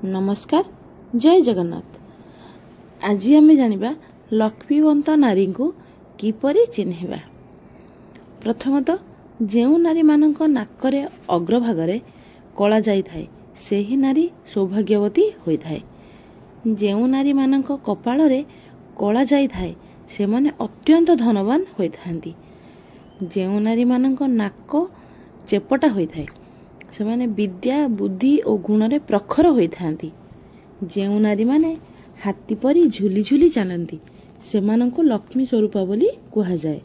नमस्कार जय जगन्नाथ। आज आम जानिबा लक्ष्मीवंत नारी को किपरि चिन्हिबा। प्रथमतः जेउ नारी मानक नाकरे अग्रभागरे कला जाई थाए सेही नारी सौभाग्यवती होई थाए। जेउ नारी मानक कपाଳରେ कला जाई थाए से माने अत्यंत धनवान होई थांती। जेउ नारी मानक नाक चेपटा होई थाए से माने विद्या बुद्धि और गुण रे प्रखर होई थांती। जेउ नारी माने हाथी परी झुली झुली चलती से मानक लक्ष्मी स्वरूपा बोली कहा जाए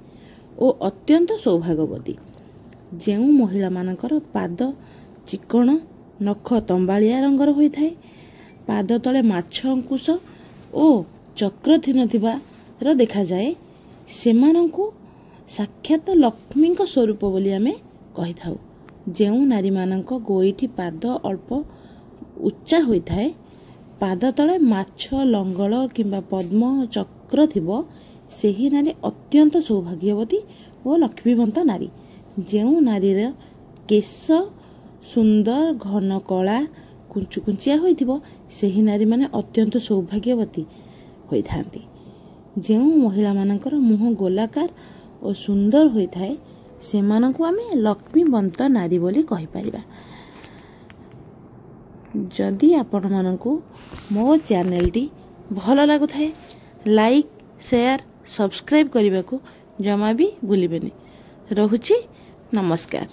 और अत्यंत सौभाग्यवती। जेउ महिला मानकर पाद चिकण नख तंबालिया रंगर होई थाए, पाद तले माछ अंकुश और चक्र थिन थिबार देखा जाए से मानकु साक्षात लक्ष्मी स्वरूप बोली आमे कहि थाउ। जेउ नारी मानक गोईठी पाद अल्प उच्चा होई थाए, पाद तले माछ लंगल किंबा पद्म चक्र थिबो सेही नारी अत्यंत सौभाग्यवती और लक्ष्मीवंत नारी। जेउ नारीर केश सुंदर घन कला कुंचु कुंचिया होइथिबो सेही नारी माने अत्यंत सौभाग्यवती होई थांती। जेउ महिला मानकर मुह गोलाकार और सुंदर होई थाए सेमानकु आमे लक्ष्मीवंत नारी बोली कहि परिबा। जदि आपण मानकु मो चैनलटी भल लागु थाए लाइक शेयर सब्सक्राइब करने को जमा भी भूलिबेनी। रहुची नमस्कार।